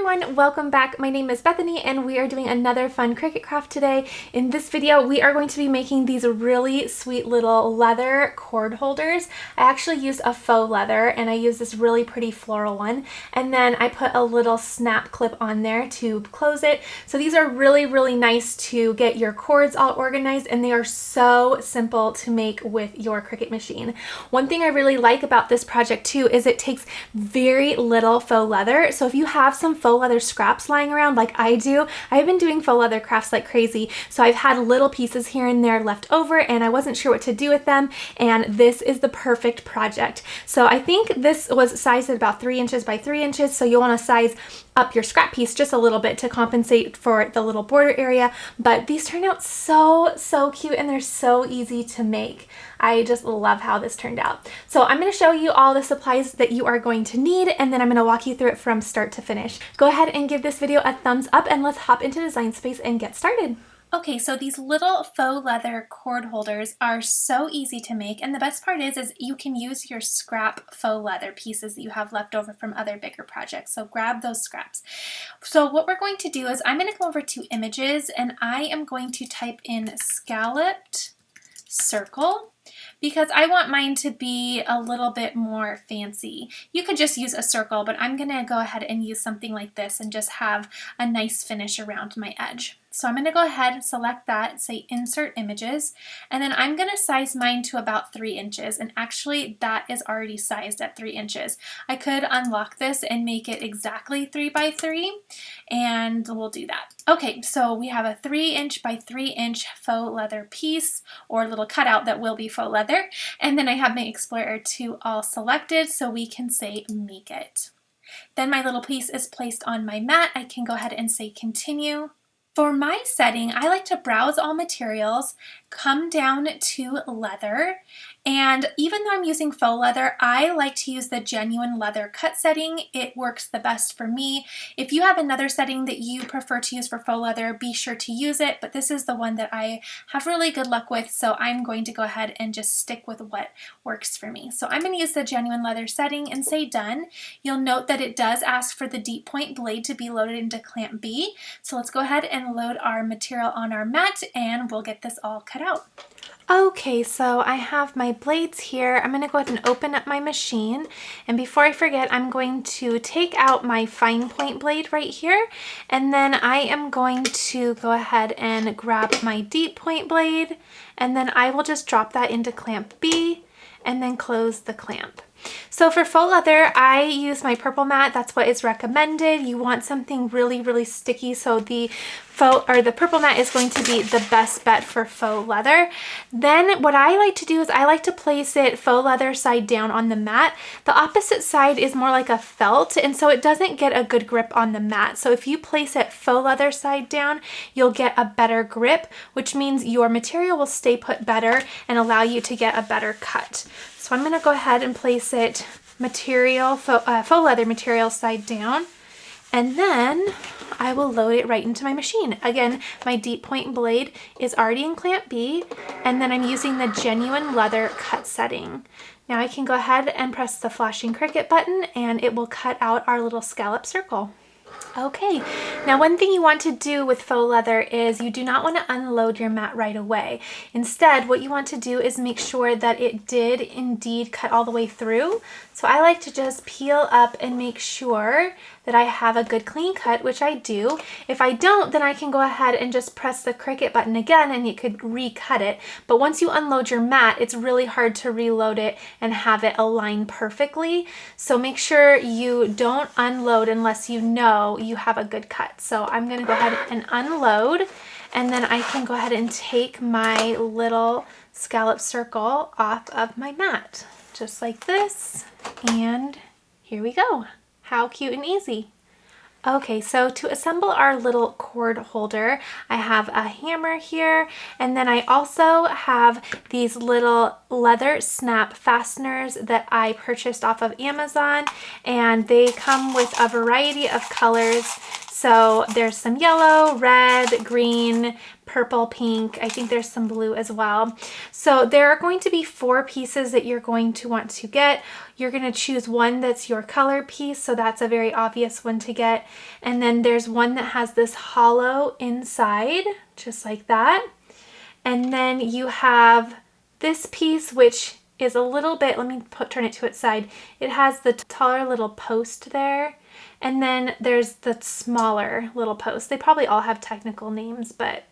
everyone, welcome back. My name is Bethany and we are doing another fun Cricut craft today. In this video, we are going to be making these really sweet little leather cord holders. I actually used a faux leather and I used this really pretty floral one. And then I put a little snap clip on there to close it. So these are really nice to get your cords all organized, and they are so simple to make with your Cricut machine. One thing I really like about this project too is it takes very little faux leather. So if you have some faux leather scraps lying around like I do, I've been doing faux leather crafts like crazy. So I've had little pieces here and there left over and I wasn't sure what to do with them. And this is the perfect project. So I think this was sized at about 3 inches by 3 inches. So you'll want to size up your scrap piece just a little bit to compensate for the little border area. But these turned out so cute and they're so easy to make. I just love how this turned out. So I'm going to show you all the supplies that you are going to need, and then I'm going to walk you through it from start to finish. Go ahead and give this video a thumbs up and let's hop into Design Space and get started. Okay, so these little faux leather cord holders are so easy to make, and the best part is you can use your scrap faux leather pieces that you have left over from other bigger projects. So grab those scraps. So what we're going to do is I'm going to come over to Images and I am going to type in Scalloped Circle, because I want mine to be a little bit more fancy. You could just use a circle, but I'm gonna go ahead and use something like this and just have a nice finish around my edge. So I'm gonna go ahead and select that, say Insert Images, and then I'm gonna size mine to about 3 inches, and actually that is already sized at 3 inches. I could unlock this and make it exactly 3 by 3, and we'll do that. Okay, so we have a 3 inch by 3 inch faux leather piece, or little cutout that will be faux leather, and then I have my Explorer 2 all selected so we can say Make It. Then my little piece is placed on my mat. I can go ahead and say Continue. For my setting, I like to browse all materials, come down to leather, and even though I'm using faux leather, I like to use the genuine leather cut setting. It works the best for me. If you have another setting that you prefer to use for faux leather, be sure to use it, but this is the one that I have really good luck with, so I'm going to go ahead and just stick with what works for me. So I'm going to use the genuine leather setting and say Done. You'll note that it does ask for the deep point blade to be loaded into clamp B, so let's go ahead and load our material on our mat and we'll get this all cut out. Okay, so I have my blades here. I'm going to go ahead and open up my machine, and before I forget, I'm going to take out my fine point blade right here, and then I am going to go ahead and grab my deep point blade, and then I will just drop that into clamp B and then close the clamp. So for faux leather, I use my purple mat. That's what is recommended. You want something really sticky, so the purple mat is going to be the best bet for faux leather. Then what I like to do is I like to place it faux leather side down on the mat. The opposite side is more like a felt, and so it doesn't get a good grip on the mat. So if you place it faux leather side down, you'll get a better grip, which means your material will stay put better and allow you to get a better cut. So I'm going to go ahead and place it faux leather material side down, and then I will load it right into my machine. Again, my deep point blade is already in clamp B, and then I'm using the genuine leather cut setting. Now I can go ahead and press the flashing Cricut button and it will cut out our little scallop circle. Okay, now one thing you want to do with faux leather is you do not want to unload your mat right away. Instead, what you want to do is make sure that it did indeed cut all the way through. So I like to just peel up and make sure that I have a good clean cut, which I do. If I don't, then I can go ahead and just press the Cricut button again and you could recut it. But once you unload your mat, it's really hard to reload it and have it align perfectly. So make sure you don't unload unless you know you have a good cut. So I'm going to go ahead and unload, and then I can go ahead and take my little scallop circle off of my mat, just like this, and here we go. How cute and easy. Okay, so to assemble our little cord holder, I have a hammer here, and then I also have these little leather snap fasteners that I purchased off of Amazon, and they come with a variety of colors. So there's some yellow, red, green, purple, pink. I think there's some blue as well. So there are going to be 4 pieces that you're going to want to get. You're going to choose one that's your color piece, so that's a very obvious one to get. And then there's one that has this hollow inside, just like that. And then you have this piece, which is a little bit, let me turn it to its side. It has the taller little post there. And then there's the smaller little post. They probably all have technical names, but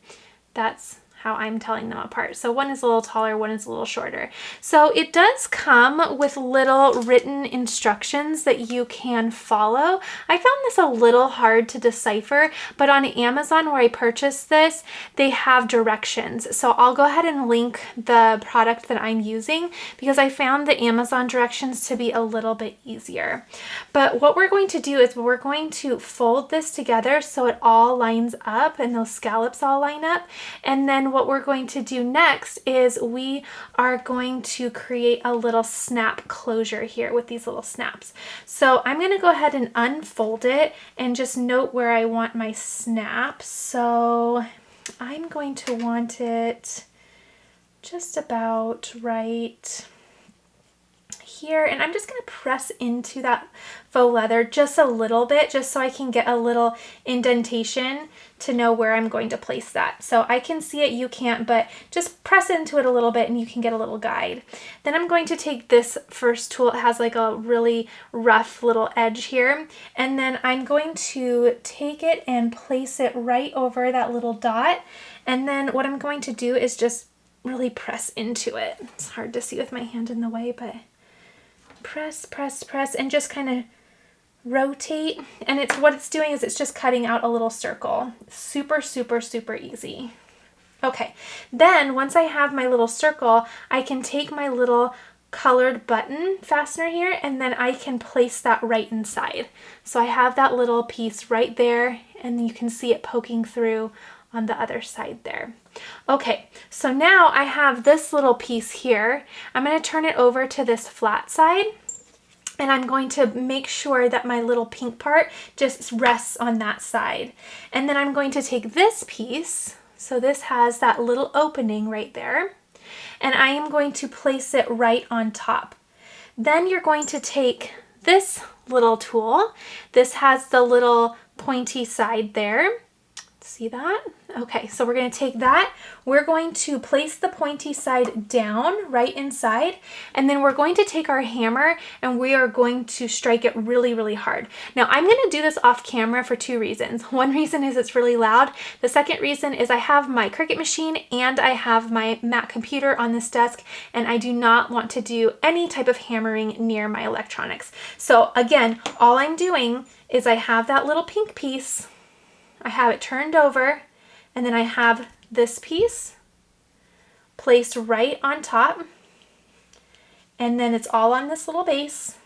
that's how I'm telling them apart. So one is a little taller, one is a little shorter. So it does come with little written instructions that you can follow. I found this a little hard to decipher, but on Amazon where I purchased this, they have directions. So I'll go ahead and link the product that I'm using because I found the Amazon directions to be a little bit easier. But what we're going to do is we're going to fold this together so it all lines up and those scallops all line up. And then what we're going to do next is we are going to create a little snap closure here with these little snaps. So I'm going to go ahead and unfold it and just note where I want my snap. So I'm going to want it just about right here, and I'm just going to press into that faux leather just a little bit, just so I can get a little indentation to know where I'm going to place that. So I can see it, you can't, but just press into it a little bit and you can get a little guide. Then I'm going to take this first tool. It has like a really rough little edge here, and then I'm going to take it and place it right over that little dot. And then what I'm going to do is just really press into it. It's hard to see with my hand in the way, but press, press, press, and just kind of rotate. And what it's doing is it's just cutting out a little circle. Super, super, super easy. Okay, then once I have my little circle, I can take my little colored button fastener here, and then I can place that right inside. So I have that little piece right there, and you can see it poking through on the other side there. Okay, so now I have this little piece here. I'm going to turn it over to this flat side, and I'm going to make sure that my little pink part just rests on that side. And then I'm going to take this piece, so this has that little opening right there, and I am going to place it right on top. Then you're going to take this little tool. This has the little pointy side there. See that? Okay, so we're going to take that. We're going to place the pointy side down right inside, and then we're going to take our hammer and we are going to strike it really, really hard. Now, I'm going to do this off camera for 2 reasons. One reason is it's really loud. The second reason is I have my Cricut machine and I have my Mac computer on this desk, and I do not want to do any type of hammering near my electronics. So again, all I'm doing is I have that little pink piece. I have it turned over, and then I have this piece placed right on top, and then it's all on this little base.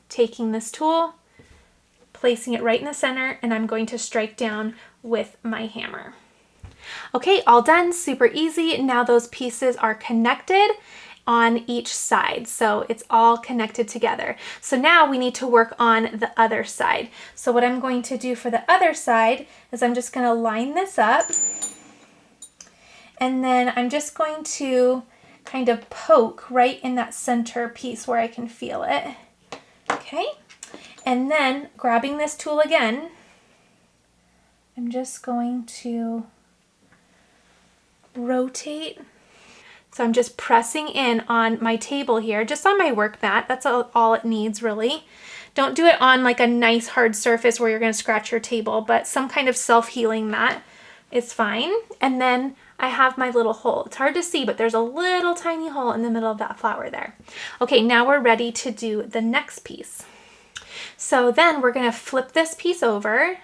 Taking this tool, placing it right in the center, and I'm going to strike down with my hammer. Okay, all done, super easy. Now those pieces are connected on each side, so it's all connected together. So now we need to work on the other side. So what I'm going to do for the other side is I'm just going to line this up, and then I'm just going to kind of poke right in that center piece where I can feel it. Okay, and then grabbing this tool again, I'm just going to rotate. So I'm just pressing in on my table here, just on my work mat. That's all it needs, really. Don't do it on like a nice hard surface where you're going to scratch your table, but some kind of self-healing mat is fine. And then I have my little hole. It's hard to see, but there's a little tiny hole in the middle of that flower there. Okay, now we're ready to do the next piece. So then we're going to flip this piece over,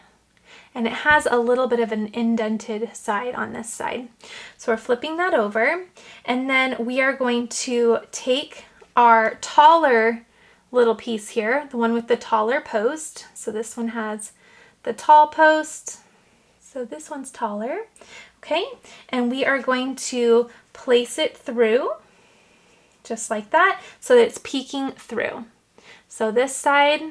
and it has a little bit of an indented side on this side. So we're flipping that over, and then we are going to take our taller little piece here, the one with the taller post. So this one has the tall post. So this one's taller, okay? And we are going to place it through, just like that, so that it's peeking through. So this side,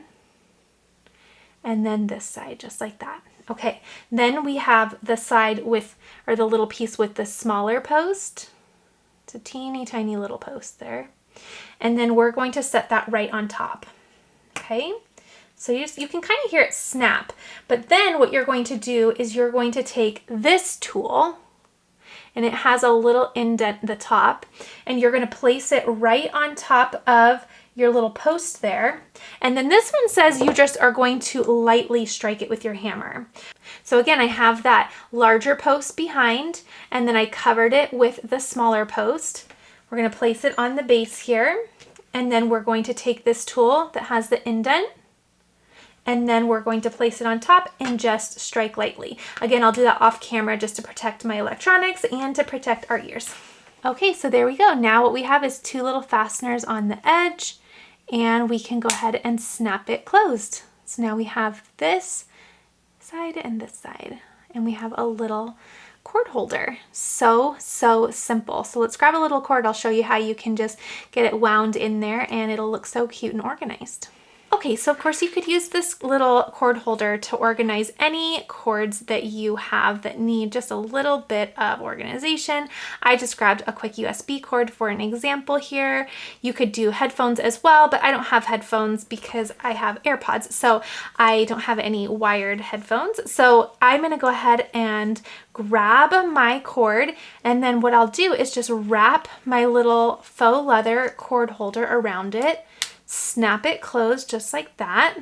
and then this side, just like that. Okay, then we have the side with, or the little piece with the smaller post. It's a teeny tiny little post there. And then we're going to set that right on top. Okay, so you can kind of hear it snap, but then what you're going to do is you're going to take this tool, and it has a little indent at the top, and you're going to place it right on top of your little post there. And then this one says you just are going to lightly strike it with your hammer. So again, I have that larger post behind, and then I covered it with the smaller post. We're going to place it on the base here, and then we're going to take this tool that has the indent, and then we're going to place it on top and just strike lightly. Again, I'll do that off camera just to protect my electronics and to protect our ears. Okay, so there we go. Now what we have is two little fasteners on the edge, and we can go ahead and snap it closed. So now we have this side and this side, and we have a little cord holder. So simple. So let's grab a little cord. I'll show you how you can just get it wound in there, and it'll look so cute and organized. Okay, so of course you could use this little cord holder to organize any cords that you have that need just a little bit of organization. I just grabbed a quick USB cord for an example here. You could do headphones as well, but I don't have headphones because I have AirPods, so I don't have any wired headphones. So I'm gonna go ahead and grab my cord, and then what I'll do is just wrap my little faux leather cord holder around it, snap it closed just like that,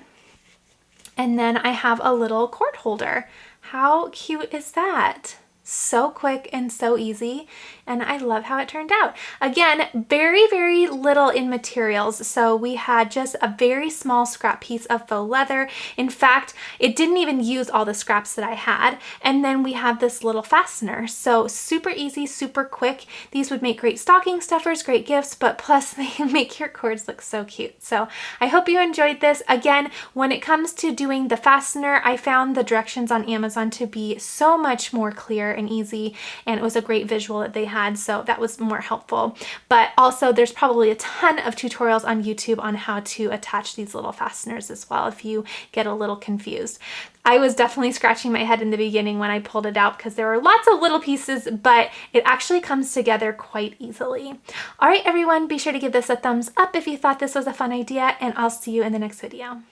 and then I have a little cord holder. How cute is that? So quick and so easy, and I love how it turned out. Again, very little in materials, so we had just a very small scrap piece of faux leather. In fact, it didn't even use all the scraps that I had, and then we have this little fastener. So super easy, super quick. These would make great stocking stuffers, great gifts, but plus they make your cords look so cute. So I hope you enjoyed this. Again, when it comes to doing the fastener, I found the directions on Amazon to be so much more clear and easy, and it was a great visual that they had, so that was more helpful. But also there's probably a ton of tutorials on YouTube on how to attach these little fasteners as well if you get a little confused. I was definitely scratching my head in the beginning when I pulled it out because there were lots of little pieces, but it actually comes together quite easily. All right, everyone, be sure to give this a thumbs up if you thought this was a fun idea, and I'll see you in the next video.